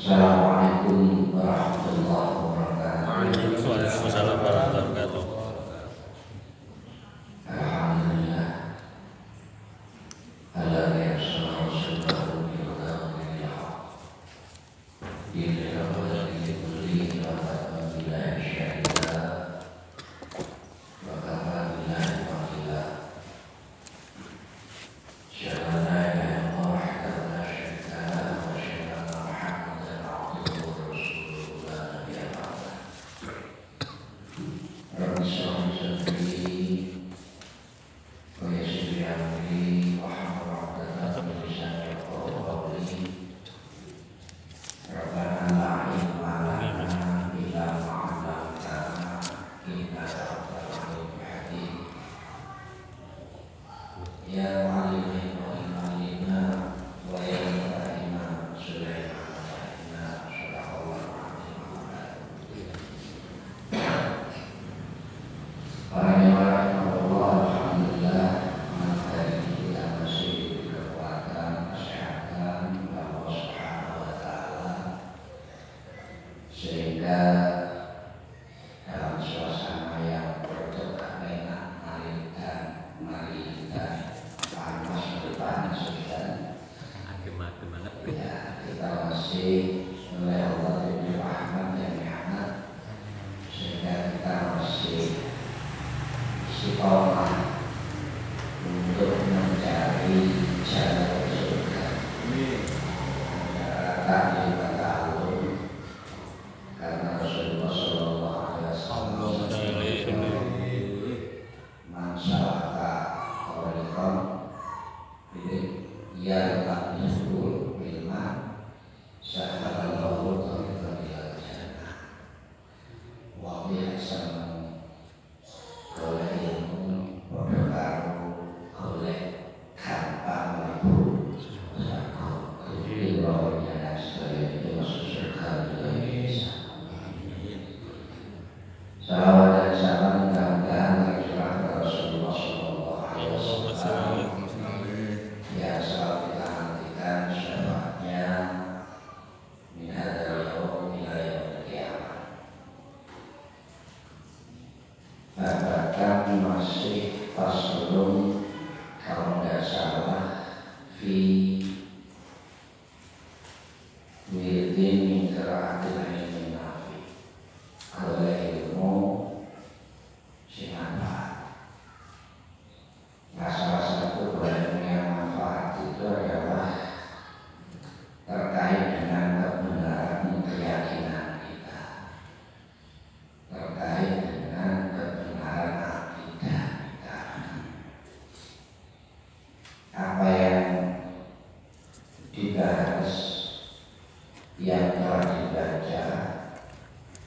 Assalamualaikum warahmatullahi wabarakatuh. Waalaikumsalam warahmatullahi wabarakatuh. Alhamdulillah. Alladzi arsala rasulahu bil huda wa dinil haqq. Liyudhhirahu 'ala dini kullihi wa kafa billahi shahida. Wa kafa billahi wakila. Asyhadu an la ilaha illallah wahdahu la syarika lahu wa asyhadu anna Muhammadan 'abduhu wa rasuluhu la nabiyya ba'dah. Rabbi shrah li sadri wa yassir li amri wahlul 'uqdatam min lisani yafqahu qawli. Rabbana la ilma lana illa ma 'allamtana innaka antal 'alimul hakim. Ya mu'allim mu'allimna wa ya mufahhima Sulaiman fahimna sadaqallahu alazim. Para jemaah Allah, alhamdulillah, hari ini kita masih diberi kekuatan, kesehatan Allah Subhanahu wa taala, sehingga dalam suasana yang berdetak enak, mari kita panas berpanas sudah. Ya, kita masih oleh Allah diberi rahmat dan nikmat, sehingga kita masih istiqomah untuk mencari jalan surga. Masyarakat di Batalun, karena Rasulullah Shallallahu Alaihi Wasallam mansalaka kawalikom ini ia tak disebut ilman syahalallahu ta'ala jannah wa bihasan oleh ilmu berpengaruh oleh gampang ibu ilmunya dan sebagainya masuk surga Indonesia. Salawat dan salam mudah-mudahan tercurahkan Rasulullah Sallallahu Alaihi Wasallam yang selalu kita nantikan syafaatnya min hadzal yaum ila yaumil qiyamah. Bahkan masih faslun kalau tidak salah fi wirdin min qiraatil ilmi nafi, oleh ilmu sing manfaat. Nah, salah satu ilmu yang manfaat itu adalah terkait dengan kebenaran keyakinan kita, terkait dengan kebenaran akidah kita. Apa yang dibahas, yang telah dibaca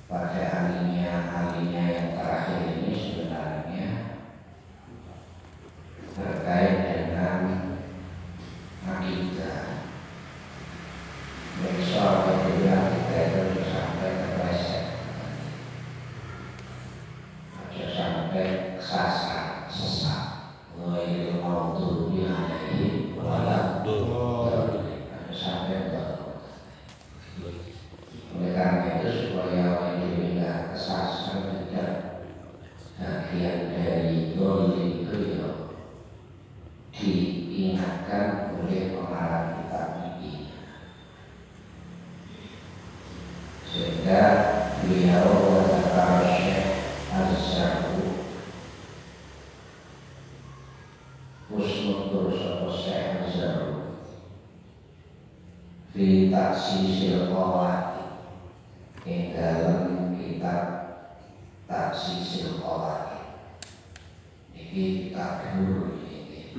pada alinia yang terakhir ini sebenarnya terkait dengan akidah. Besok apabila kita itu sampai terpleset, atau sampai sesat, ghairil maghdubi alaihim waladdallin, atau sampai oleh karena itu supaya orang ini tidak kesasar, tidak bagian dari dolim itu ya diingatkan oleh pengarang kitab ini, sehingga beliau kata Syekh Az-Zahu Husnul Sapa Syekh Az-Zahu fi taksisil qawati, ing dalam kitab taksisil qawati. Ini kitab dulu ini.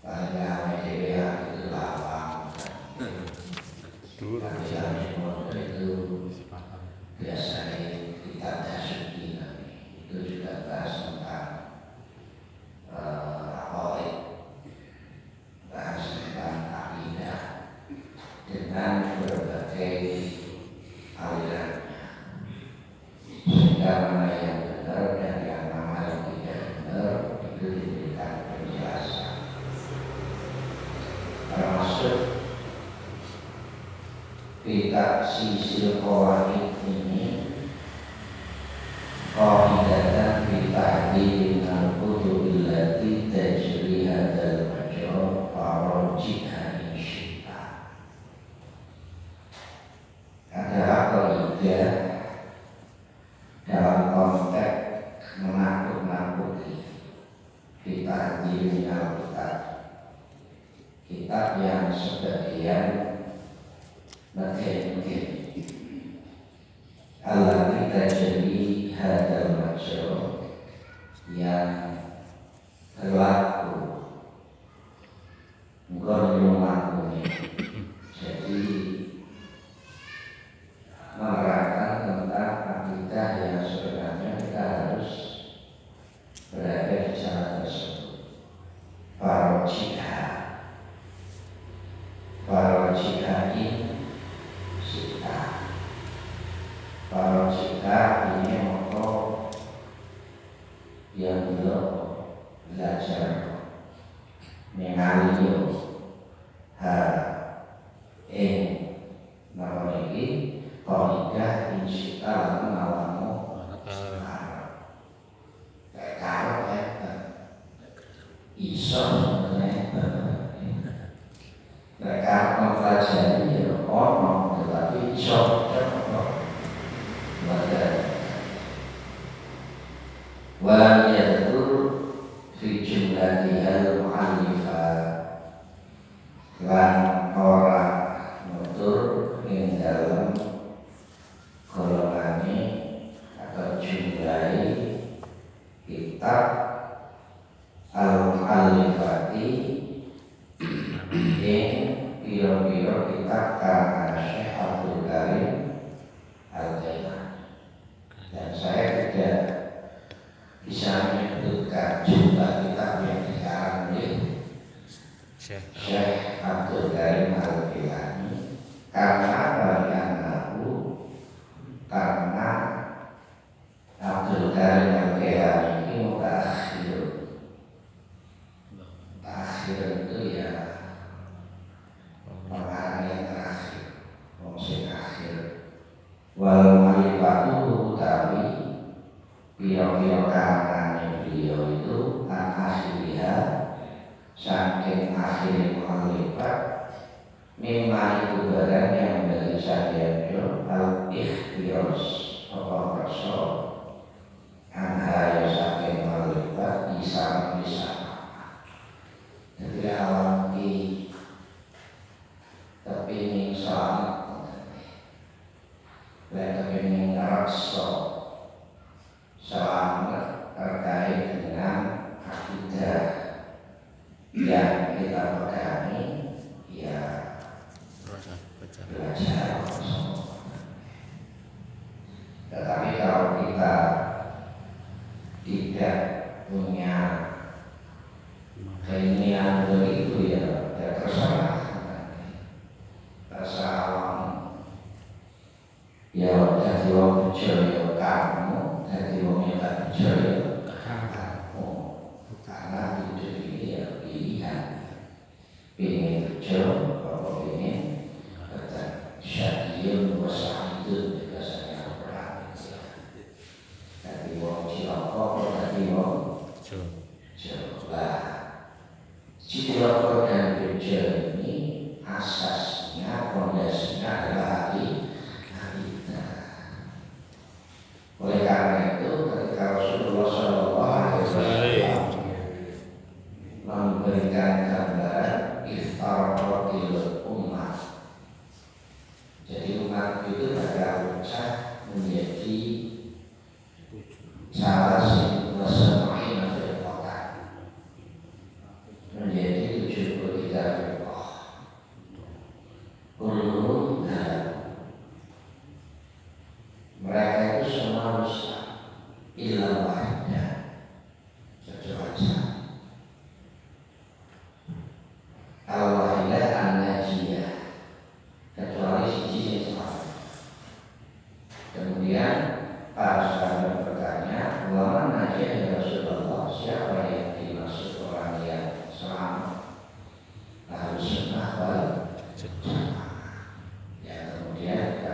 Pada media itu lawang, tapi yang itu biasanya kitab Tasyuki, itu juga bahas tentang aqaid, bahas tentang akidah dengan berbagai aliran, sehingga mana yang benar dan yang mana yang tidak benar itu diberikan penjelasan. termasuk fi taksisil qawaid ini qaidatan fi tahdid al-qudub allati tajri hadzal majra farajiha in syi'ta. Ada kaidah dalam konteks menakut-nakuti fi tahdid al-kitab, kitab yang sebagian mungkin Allah kita jadi hadal masyarakat yang berlaku ngomong jadi menerangkan tentang akidah yang sebenarnya kita harus berada di jalan tersebut. Farojika ini sita. Farojika ini moko yang belum belajar mengalio nama ini kaidah insita menawamu kalau iso mereka mempelajari orang tetapi iso walam yadkur fi jumlatihal mu'allifah lan ora nutur ing dalam golongane atau jumlahi kitab al-mu'allifati ing piro-piro kitab karena Syekh Abdul Karim Al-Jailani. Dan saya tidak bisa menyebutkan jumlah kitab yang dikarang oleh Syekh Abdul Karim Al-Jailani karena karena Abdul Karim Al-Jailani ini terakhir itu ya orang yang terakhir, fungsi akhir. Wal malifatu utawi piro-piro karangan beliau itu an akhiriha saking akhir malifat mimma itu barang yang dari sahaja al-ikhtiros apa perso anhaya saking malifat bisa jadi alam di tapi ini selamat dan tapi ini rasa selamat terkait dengan akidah yang kita pegangi ya belajar tetapi kalau kita tidak punya keinginan begitu ya terserah alam ya jadi orang percaya kamu jadi orang yang tak percaya kamu karena hidup ini ya pilihan ingin percaya atau ingin kata syadiyun wasah itu biasanya orang jadi orang ciloko jadi orang coba ciloko dan percaya ini asasnya, fondasinya adalah hati. Oleh karena itu, ketika Rasulullah SAW memberikan gambaran iftarqatil ummah, jadi umat itu ada pecah menjadi salah satu wasamain firqah, menjadi 73 firqah. Mereka itu semua bisa ilah wahida kecuali al-wahidah an-najiyah kecuali sisi yang selamat. Kemudian para sahabat bertanya, ulama najiyah ya Rasulullah, siapa yang dimaksud orang yang selamat? Harus sunnah wal jamaah. Ya kemudian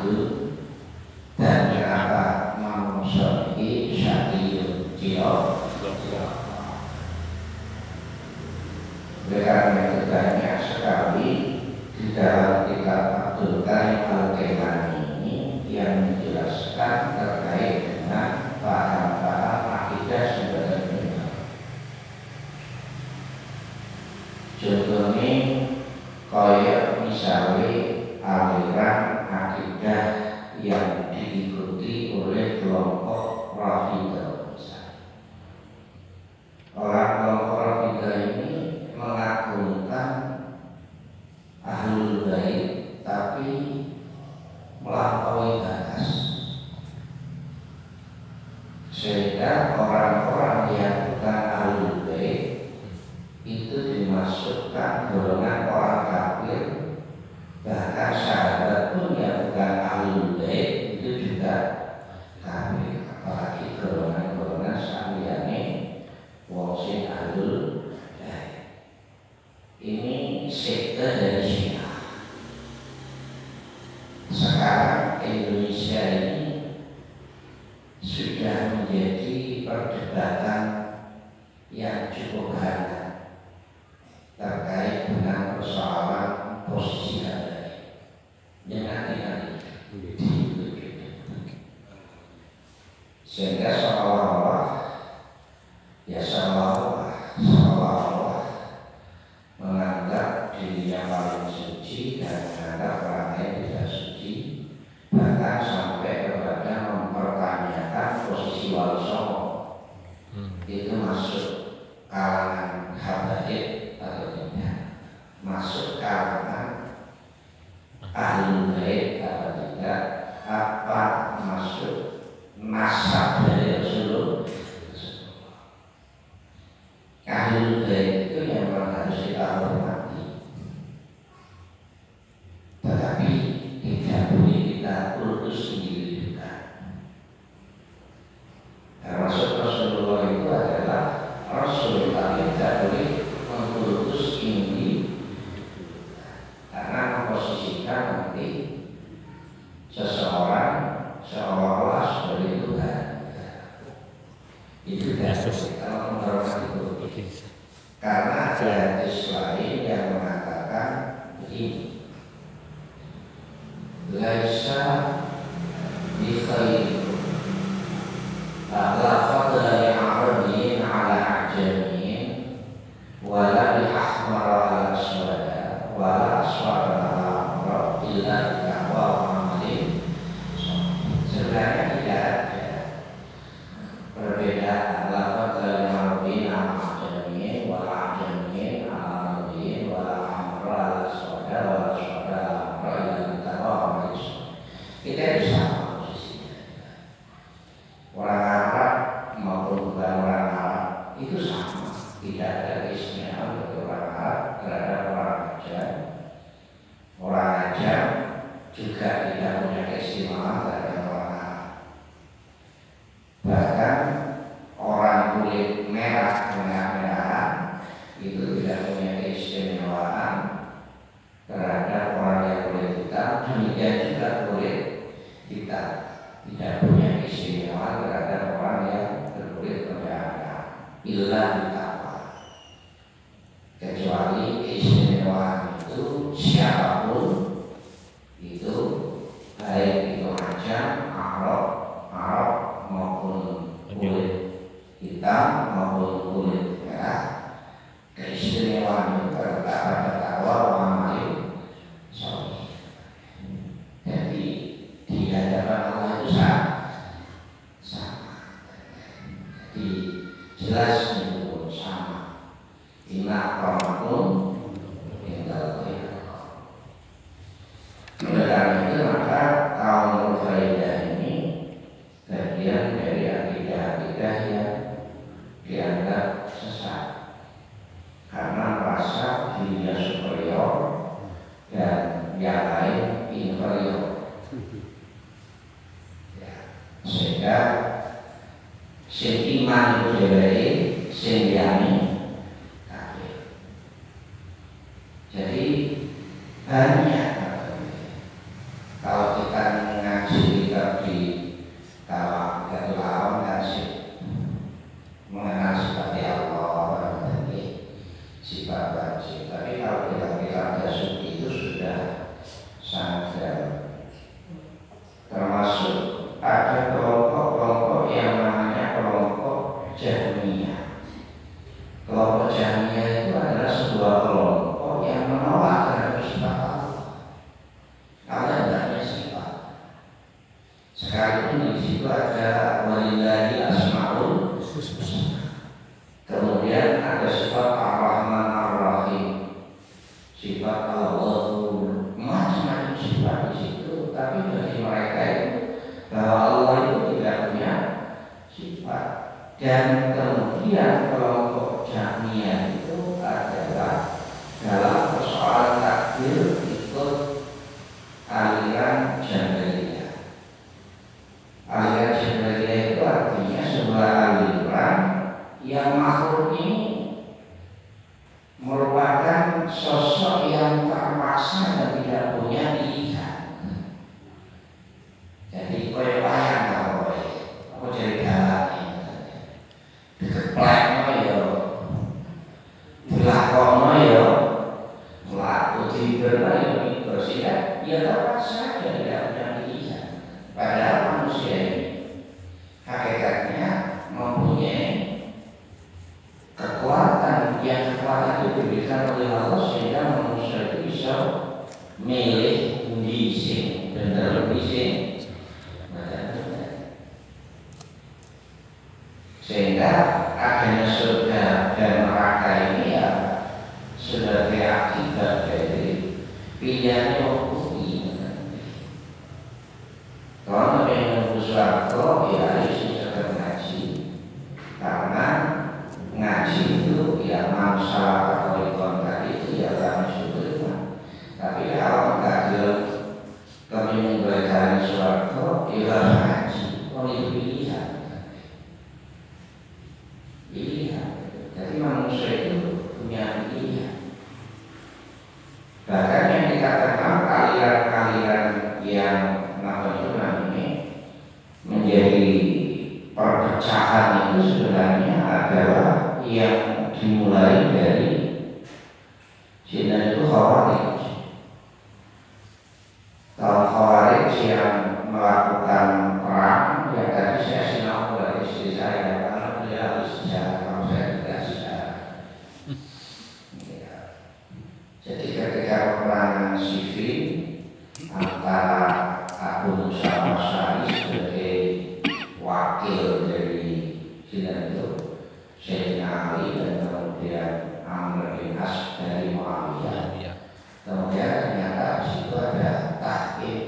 abdu dan kenapa manusia ini syariun jio. Karena itu banyak sekali di dalam kitab Abdul Karim Al-Kaimani ini yang menjelaskan terkait dengan paham-paham akidah sebenarnya. Contohnya kaya misalnya aliran akidah yang diikuti oleh kelompok Rafidhah misalnya. Orang kelompok Rafidhah ini mengagungkan Ahlul Bait tapi melampaui batas, sehingga orang-orang yang bukan Ahlul Bait itu dimasukkan golongan orang kafir. Bahkan sahabat pun yang bukan Ahlul Bait itu juga kafir, apalagi golongan-golongan saliyane wong sing Ahlul Bait. Ini sekte dari Syiah. Sekarang Indonesia ini sudah menjadi perdebatan yang cukup hangat terkait dengan persoalan posisi Habib. Jangan sehingga seolah-olah menganggap diri yang paling suci dan menganggap orang lain tidak suci, bahkan sampai kepada mempertanyakan posisi Wali Songo itu masuk kalangan habaib atau tidak, masuk kalangan Ahlul Bait atau tidak, apa masuk nasab dari Rasulullah. Ahlul Bait itu yang harus kita hormati, tetapi tidak boleh kita kultus sendiri juga. Termasuk Rasulullah itu adalah Rasul, tapi tidak boleh mengkultus ini karena memposisikan nanti seseorang seolah-olah sebagai Tuhan. Itu tidak kalau menghormati itu. Karena ada hadis lain yang mengatakan begini, laisa bi khairin la fadla li arabiyyin ala ajamiyyin wala bi ahmara ala aswada wala aswada ala amra illa bi taqwa wa amalin. Sebenarnya tidak ada perbedaan la fadla li arabiyyin ala ajamiyyin wala ajamiyyin ala arabiyyin wala amra ala aswada wala aswada ala amra illa bi taqwa wa amalin. Kita itu sama posisinya. Orang Arab maupun bukan orang Arab itu sama, tidak ada keistimewaan bagi orang Arab terhadap orang Ajam. Orang Ajam juga tidak punya keistimewaan terhadap orang Arab. Bahkan orang kulit merah-merahan itu tidak punya keistimewaan terhadap orang yang kulit hitam. Demikian juga kulit hitam tidak punya keistimewaan terhadap orang yang berkulit merah, illa bitaqwa. Kecuali keistimewaan itu siapapun itu, baik itu Ajam, Arab maupun kulit hitam maupun kulit merah, keistimewaan itu terletak pada takwa wa amalin shalih. Jadi di hadapan Allah itu sama. Jadi jelas itu sama. Inna akramakum indallahi atqakum. Oleh karena itu maka kaum Rufaidah ini bagian dari akidah-akidah yang dianggap sesat karena merasa dirinya superior dan yang lain inferior. Sehingga sing iman itu dheweke, sing liyane kafir. Jadi banyak kalau kita ngaji kita di kalau kita lawan kan mengenal sifat Allah dan sifat wajib. Tapi kalau kita bilang suci itu sudah sangat jauh. Termasuk ada kelompok-kelompok yang namanya kelompok Jahmiyah. Kelompok Jahmiyah itu adalah sebuah kelompok yang menolak terhadap sifat Allah. Allah tidak punya sifat. Sekalipun di situ ada walillahi asmaul husna. Kemudian ada sifat ar-Rahman ar-Rahim, sifat Allahul, macam-macam sifat di situ. Tapi bagi mereka itu bahwa Allah itu tidak punya sifat. Dan kemudian kelompok Jahmiyah itu adalah dalam persoalan takdir ikut aliran Jabariyah. Aliran Jabariyah itu artinya sebuah aliran yang makhluk ini merupakan sosok yang terpaksa dan tidak punya pilihan. Jadi koyo wayang kalau aku jadi galak dikeplekno ya dilakono ya mlaku diberno ya mikrosi ya terpaksa saja tidak punya pilihan. Padahal manusia ini hakikatnya mempunyai kekuatan yang kekuatan itu diberikan oleh Allah sehingga manusia itu bisa milih bising benar bising sehingga adanya surga dan neraka ini ya sebagai akibat dari pilihannya waktu. Kalau ingin bersuara ya harus bisa ngaji, karena ngaji itu ya masalah atau ikon tadi itu ya kami syukur. Tapi kalau enggak kami memberikan suatu ya ngaji oleh pilihan. Jadi manusia itu punya pilihan. Bahkan yang dikatakan aliran-aliran yang namanya ini menjadi perpecahan itu sebenarnya adalah yang dimulai dari Cina itu Khawarij. Kalau Khawarij yang melakukan perang, ya tadi saya sinau oleh istri saya karena dia harus sejarah, kalau saya tidak sejarah. Ya. Jadi ketika peperangan sivil antara Abu Musa Asy'ari sebagai wakil dari Cina itu Sayyidina Ali dan kemudian Amr bin As dari Muawiyah. Kemudian ternyata di situ ada tahqiq.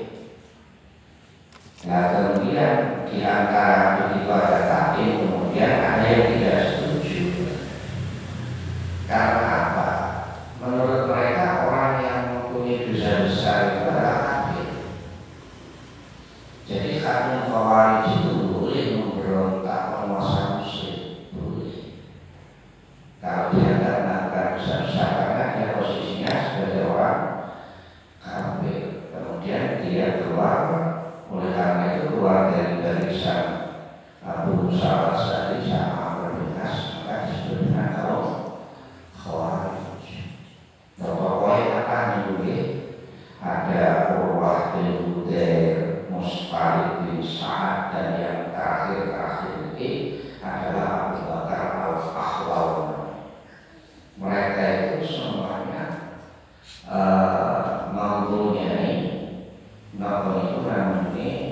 Nah kemudian di antara begitu ada tahqiq, kemudian ada yang tidak setuju. Karena apa? Menurut mereka orang yang mempunyai dosa besar itu adalah kafir. Jadi kafir Khawarij itu boleh memberontak penguasa muslim, boleh. Kalau dia tidak melakukan dosa besar karena dia posisinya sebagai orang kafir, kemudian dia keluar, oleh karena itu keluar dari barisan Abu Musa Asy'ari sama Amr bin As, maka disebut dengan kaum Khawarij. Pokoknya apa nih? Ada Urwah bin Hudair, Mus'ab bin Sa'ad, dan yang terakhir ini adalah Abu Bakar al-Akhlaw. Mereka itu semuanya mempunyai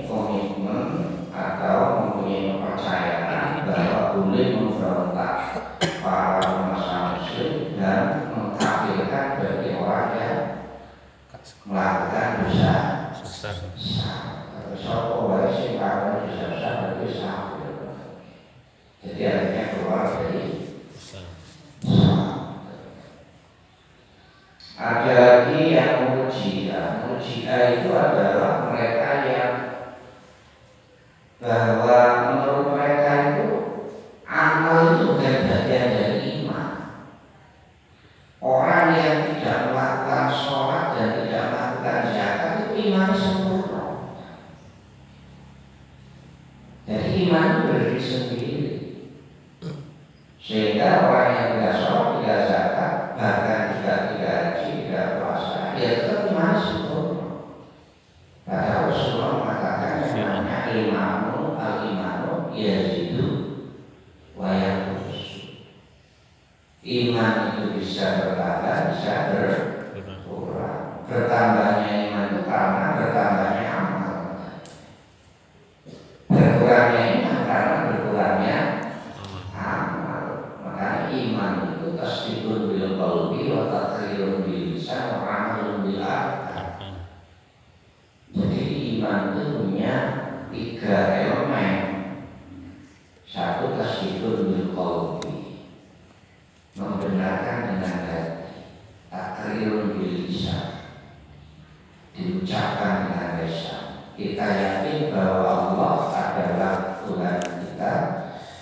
komitmen atau mempunyai kepercayaan bahwa boleh memberontak para penguasa muslim dan mengkafirkan bagi orang yang melakukan dosa besar. Sopo wae sing melakukan dosa besar berarti kafir. Jadi akhirnya keluar dari Islam. Ada lagi yang Murji'ah. Murji'ah itu adalah mereka yang bahwa menurut mereka itu amal itu bukan bagian dari iman. Orang yang tidak melakukan sholat dan tidak melakukan zakat itu iman sempurna. diri sendiri. Sehingga orang yang tidak sholat, tidak zakat, bahkan juga tidak haji, tidak puasa, ya tetap iman sempurna. Padahal Rasulullah mengatakan yang namanya al-imanu yazidu wa yanqus. Iman itu bisa bertambah, bisa berkurang. Bertambahnya iman itu karena bertambahnya amal. Berkurangnya iman karena berkurangnya amal. Makanya iman itu tasdiqun bil qalbi wa taqrirun bil lisan wa amalun bil arkan. Jadi iman itu punya 3 elemen. Satu tasdiqun bil qalbi, membenarkan dengan hati. Taqrirun bil lisan, diucapkan dengan lisan. Kita yakin bahwa Allah adalah Tuhan kita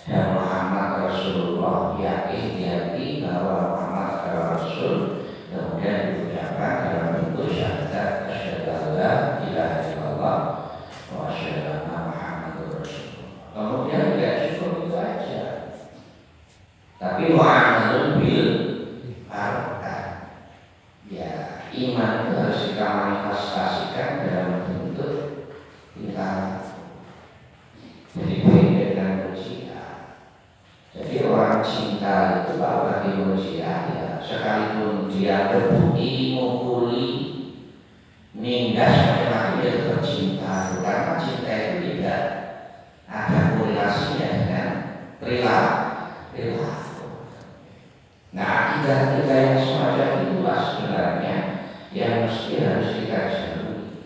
dan Muhammad Rasulullah, yakin di hati bahwa Muhammad adalah Rasul, kemudian diucapkan dalam bentuk syahadat asyhadu an la ilaha illallah wa asyhadu anna Muhammadur Rasulullah. Kemudian tidak cukup itu aja, tapi wa'amalun bil arkan. Ya, iman itu harus kita manifestasikan dalam bentuk kita. Jadi beda dengan Murji'ah. Jadi orang cinta itu kalau bagi Murji'ah, ya sekalipun dia terbukti mukuli nindas macam-macam, dia tetap cinta. Karena cinta itu tidak ada korelasinya dengan perilaku. Nah, akidah-akidah yang semacam itulah sebenarnya yang mesti harus kita jauhi.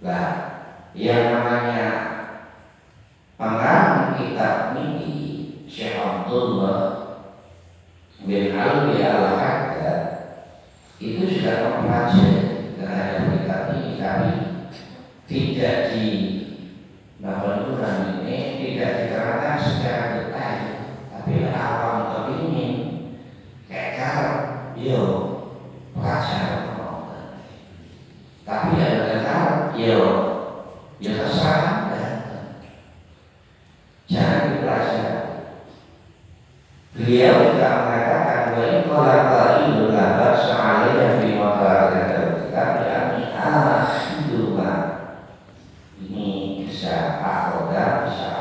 Nah, yang namanya pengarang kitab ini Syekh Abdullah bin Alwi al-Haddad itu sudah mempelajari terhadap kitab ini, tapi tidak tidak diterangkan secara detail. Tapi awam kepingin kayak karep, yo pelajar menonton. Tapi ada karep, yo terserah Anda. Jangan dipelajari. Beliau juga mengatakan bahwa ini kalau idul adha sealainya di motor dan kita hiduplah. Ini bisa akhoda, bisa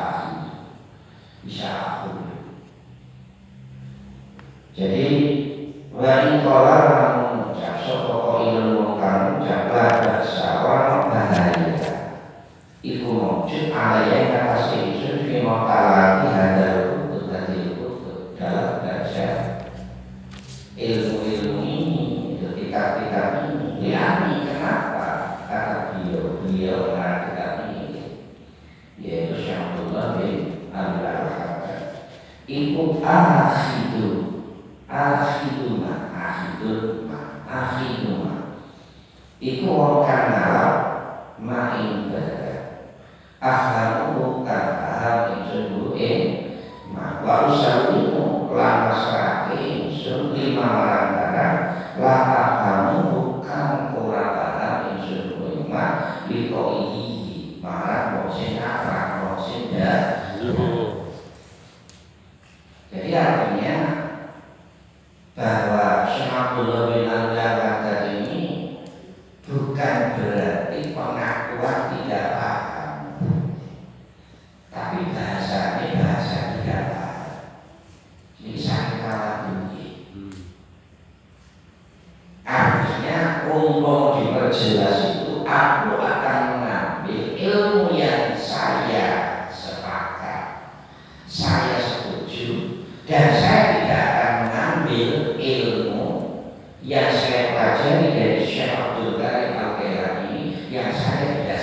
aku. Jadi wali kolar mengucap sopoko ilmu kamu jablah bersawan bahaya. Iku mujud alaya kata seisun fimo talaki hadal kutub hadil kutub dalam belajar ilmu-ilmu ini, kitab-kitab ini. Lihat kenapa kata beliau mengarang kitab ini, yaitu Syekh Abdullah bin Alwi al-Haddad. Iku akhiduma iku wong kang ngalap main badan ahhamu kang aham insun wa usawimu lan masrake insun 5 marang barang la ahhamu kang ora paham insun 5 liko iki marang wong sing afrak wong sing Jadi artinya bahwa Syekh Abdullah bin Alwi al-Haddad ini bukan berarti pengakuan tidak paham, tapi bahasanya bahasa tidak paham. Ini saya kalah tinggi. Artinya untuk diperjelas itu, aku akan mengambil ilmu yang saya sepakat, saya setuju, dan saya tidak akan mengambil ilmu yang saya pelajari dari Syekh Abdul Qadir Al-Jailani yang saya tidak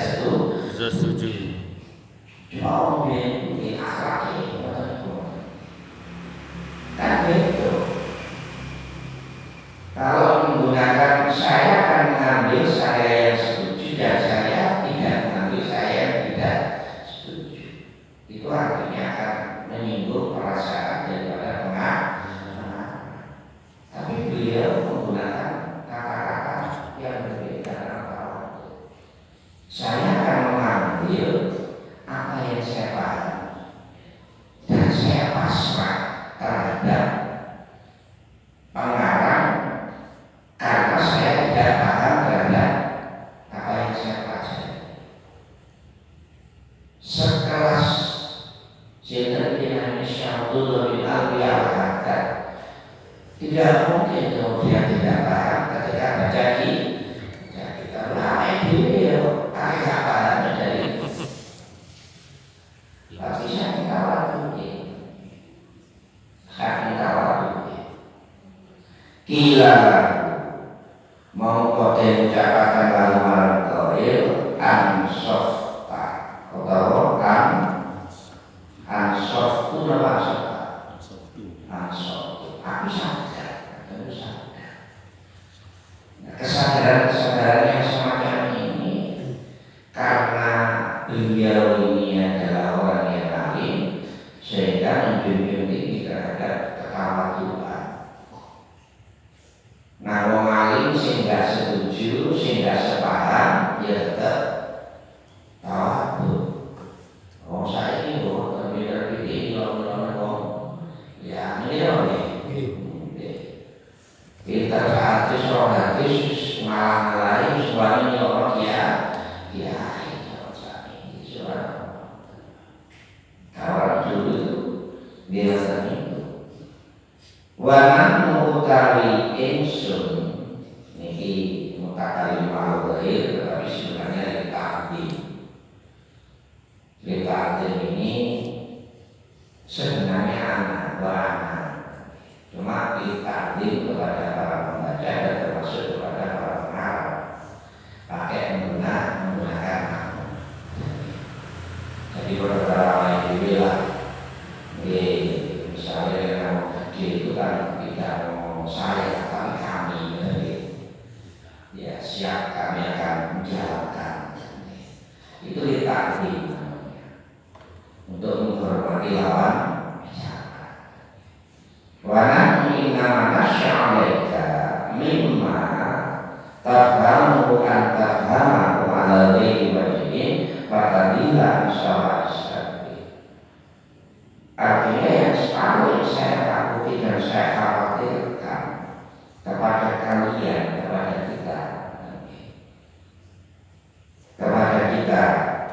setuju. Cuma mungkin akhlak itu kan begitu. Kalau menggunakan saya akan mengambil saya yang setuju dan saya tidak mengambil saya yang tidak setuju, itu artinya akan menyinggung perasaan daripada pengakuan. Tapi beliau menggunakan kata-kata yang berbeda antara saya akan mengambil apa yang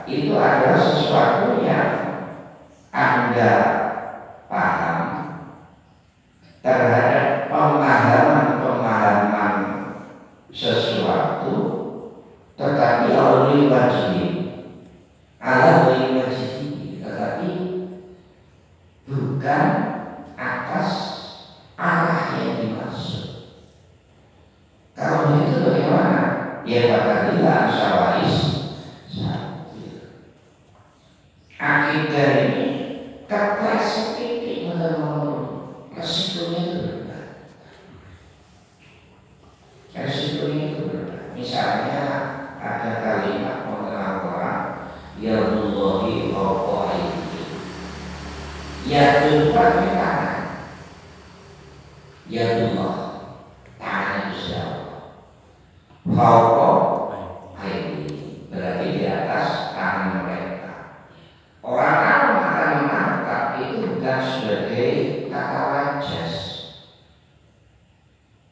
itu adalah sesuatu yang Anda paham terhadap pemahaman sesuatu, tetapi oleh wajib ala wajib, tetapi bukan atas arah yang dimaksud. Kalau begitu bagaimana? Ya batalilah syawais. Akidah ini kepleset titik menurut resikonya itu berbeda. Resikonya itu berbeda. Misalnya ada kalimat mengenal Quran, ya Allahi wa ya Tuhan tangan, ya Allah tangan itu siapa? Fauqa aidi, berarti di atas tangan mereka. Orang awam akan menangkap itu bukan sebagai kata wajas,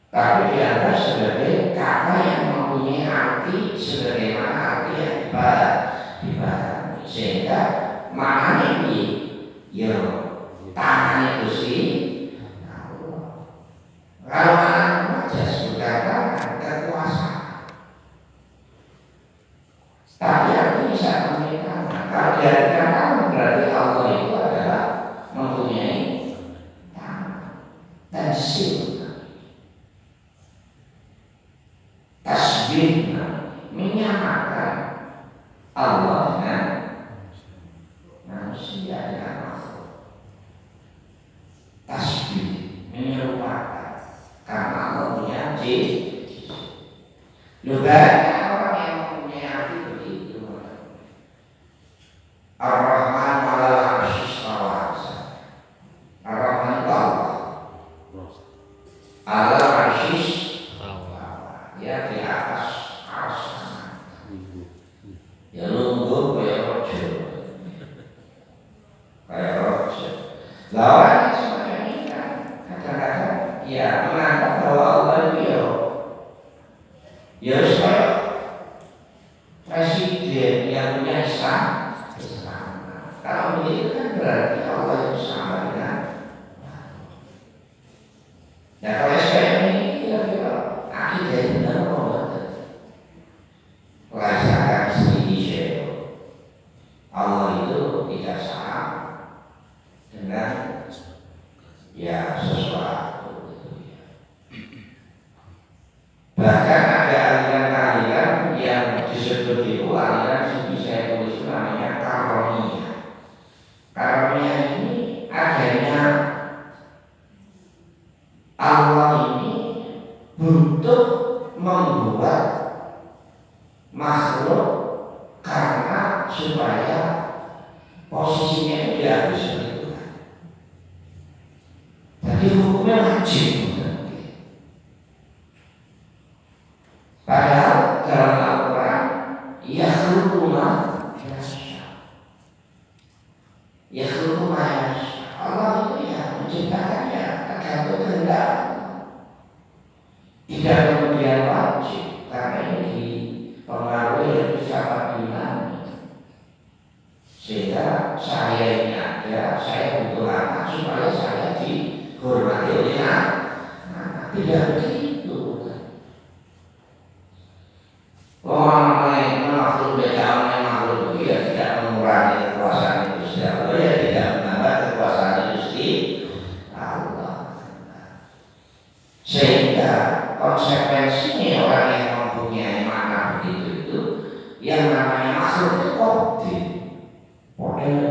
tapi dianggap sebagai kata yang mempunyai arti sebagaimana arti yang dipahami, sehingga maknanya ini ya tangan itu sih. Kalau makna wajas bukan tangan, kekuasaan. Tapi artinya bisa mempunyai tangan. Kalau diartikan tangan berarti Allah itu adalah mempunyai tangan dan tasbih menyamakan Allah dengan manusia, dengan makhluk. Tasbih menyerupakan karena Allah punya jilid. Banyak orang yang mempunyai arti begitu. Ar-Rahman 'alal 'arsy istawa. Ar-Rahman itu Allah. 'Alal 'arsy istawa. Ya di atas arsy. Ya lungguh kayak rojo. Kayak rojo. Lawan semacam ini kan kadang-kadang ya menganggap bahwa Allah itu ya supaya presiden yang punya Islam. Kalau begitu kan berarti Allah itu sama dengan. Ya kalau saya ini kira-kira akidah itu benar apa? Rasakan sendiri Allah itu tidak sama dengan ya sesuatu. Bahkan ada aliran-aliran yang disebut itu aliran sini saya tulis namanya karomiyah. Karomiyah ini adanya Allah ini butuh membuat makhluk karena supaya posisinya itu dihabis begitu. Jadi hukumnya wajib. Padahal dalam Al-Quran yakhluqu ma yasha. Yakhluqu ma yasha. Allah itu ya menciptakannya tergantung kehendak. Tidak kemudian wajib karena ini dipengaruhi oleh filsafat Yunani. Sehingga saya ini ada, saya butuh anak supaya saya dihormati oleh anak. Tidak begitu. Orang makhluk beda makhluk itu ya tidak mengurangi kekuasaan Gusti Allah, ya tidak menambah kekuasaan Gusti Allah. Sehingga konsekuensinya orang yang mempunyai makna begitu itu yang namanya makhluk itu kodim. Kodenya